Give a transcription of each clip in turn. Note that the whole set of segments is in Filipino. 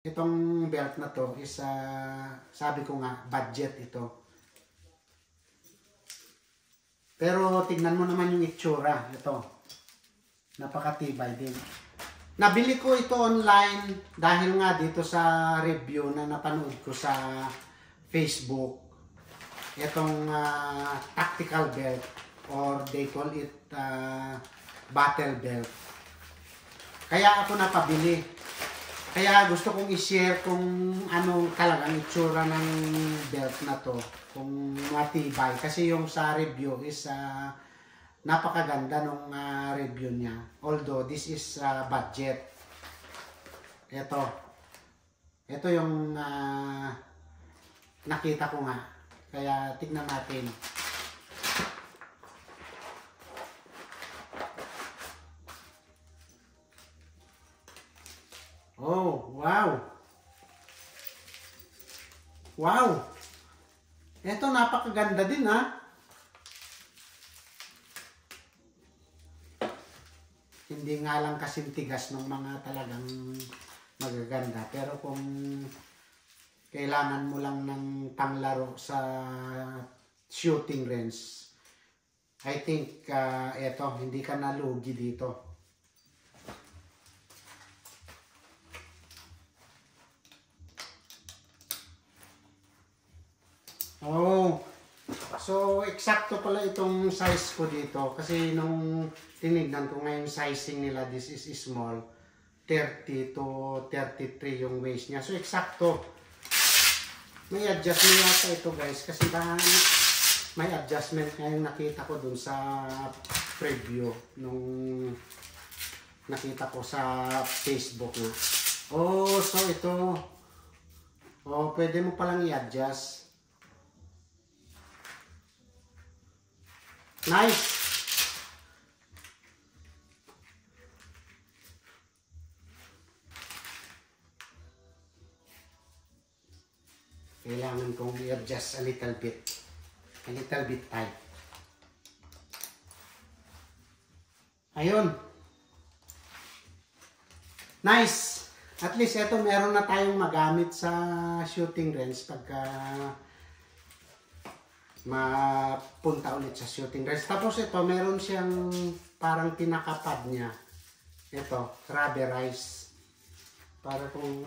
Itong belt na to is, sabi ko nga, budget ito. Pero tignan mo naman yung itsura. Ito. Napakatibay din. Nabili ko ito online dahil nga dito sa review na napanood ko sa Facebook. Itong tactical belt or they call it battle belt. Kaya ako napabili. Kaya gusto kong i-share kung ano talagang itsura ng belt na to. Kung matibay. Kasi yung sa review is napakaganda nung review niya. Although this is budget. Ito. Ito yung nakita ko nga. Kaya tignan natin. Oh, wow! Wow! Ito napakaganda din ha. Hindi nga lang kasing tigas ng mga talagang magaganda. Pero kung kailangan mo lang ng panglaro sa shooting range, I think eto, hindi ka nalugi dito. Oh, so eksakto pala itong size ko dito kasi nung tinignan ko ngayon sizing nila, this is small, 30 to 33 yung waist niya. So eksakto. May adjustment yata ito guys kasi may adjustment ngayon nakita ko dun sa preview nung nakita ko sa Facebook na. Oh, so ito. Oh, pwede mo palang i-adjust. Nice! Kailangan kong i-adjust a little bit. A little bit tight. Ayun. Nice! At least ito meron na tayong magamit sa shooting range pagka mapunta ulit sa shooting range. Tapos ito, meron siyang parang pinakapad niya. Ito, rubberized. Para kung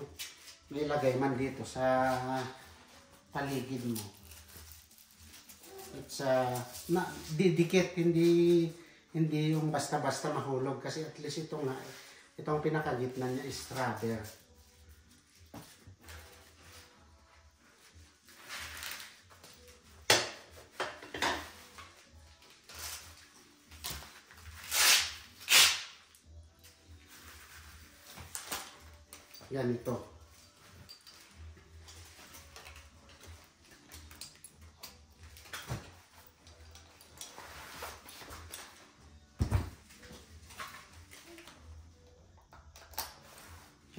may lagay man dito sa paligid mo. It's didikit, hindi yung basta-basta mahulog. Kasi at least ito nga, itong pinakagitna niya is rubber. Ganito.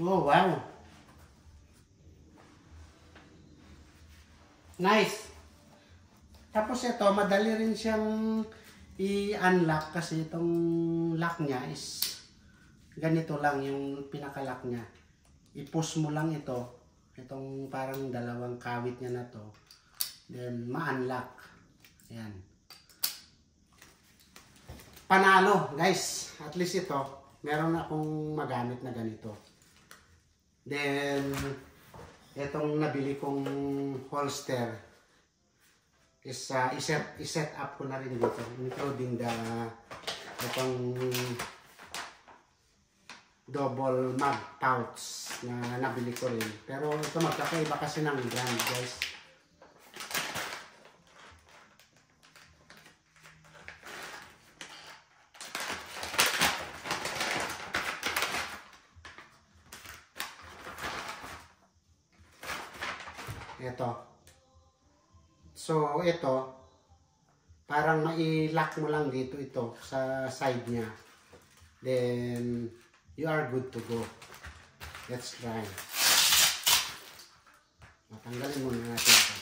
Oh, wow. Nice. Tapos ito, madali rin siyang i-unlock kasi itong lock niya is ganito lang yung pinaka-lock niya. I-push mo lang ito, itong parang dalawang kawit niya na to, then ma-unlock. Ayan. Panalo, guys. At least ito, meron akong magamit na ganito. Then, itong nabili kong holster is i-set up ko na rin dito, including itong double mag pouch na nabili ko rin. Pero ito magkakaiba kasi ng brand guys. Ito. So ito, parang mai-lock mo lang dito ito sa side niya. Then, you are good to go. Let's try. Matanggalin muna natin ito.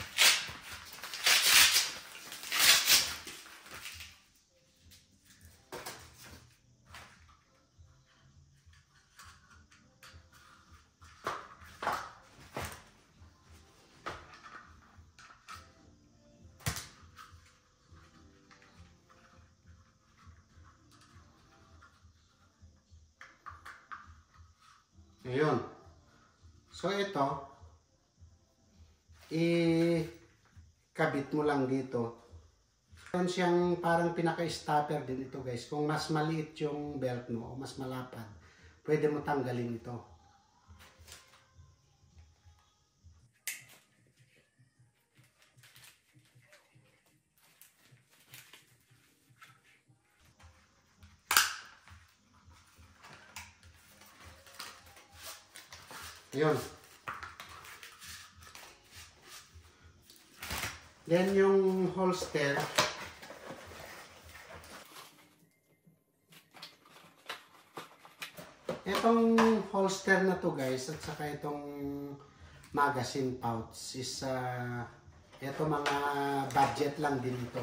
Ngayon. So ito, ikabit mo lang dito. Meron siyang parang pinaka-stopper din ito guys. Kung mas maliit yung belt mo o mas malapad, pwede mo tanggalin ito. Yun. Then yung holster, itong holster na to guys at saka itong magazine pouch is ito mga budget lang din ito.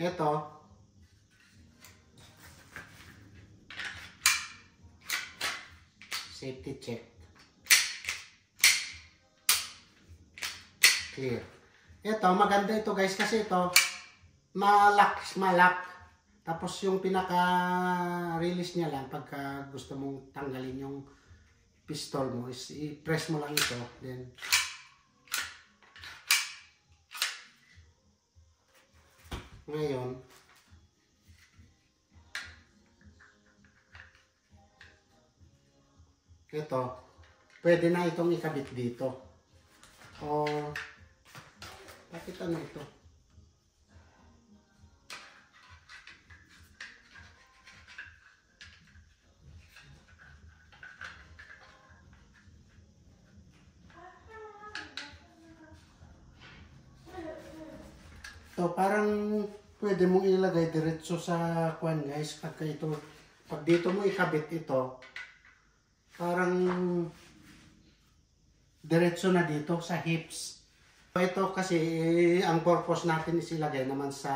Ito safety check. Clear. Ito, maganda ito guys kasi ito malak. Tapos yung pinaka-release niya lang pagka gusto mong tanggalin yung pistol mo is i-press mo lang ito. Then ngayon ito, pwede na itong ikabit dito. O, bakit ano ito? Ito, parang pwede mong ilagay diretso sa kwan guys. Pag dito mo ikabit ito, parang diretso na dito sa hips. Ito kasi ang purpose natin is ilagay naman sa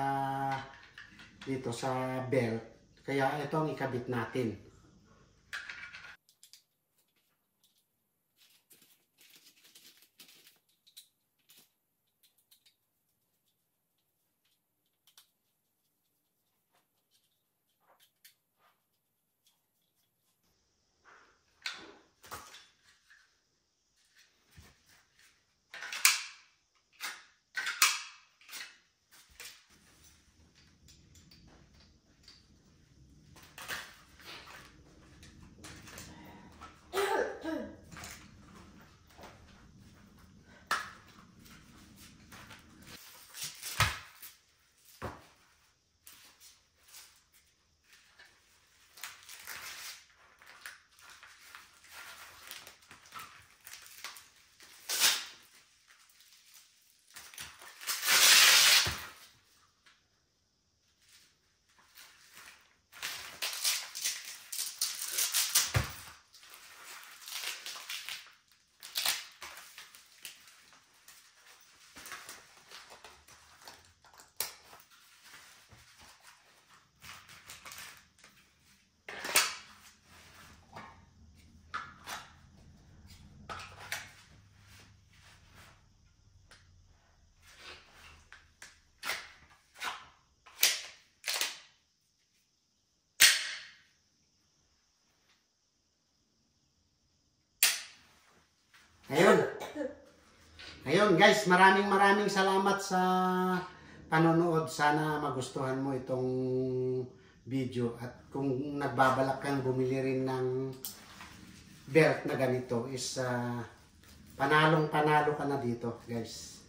dito sa belt. Kaya ito ang ikabit natin. Ayun guys, maraming salamat sa panonood. Sana magustuhan mo itong video. At kung nagbabalak kang bumili rin ng belt na ganito is panalong-panalo ka na dito guys.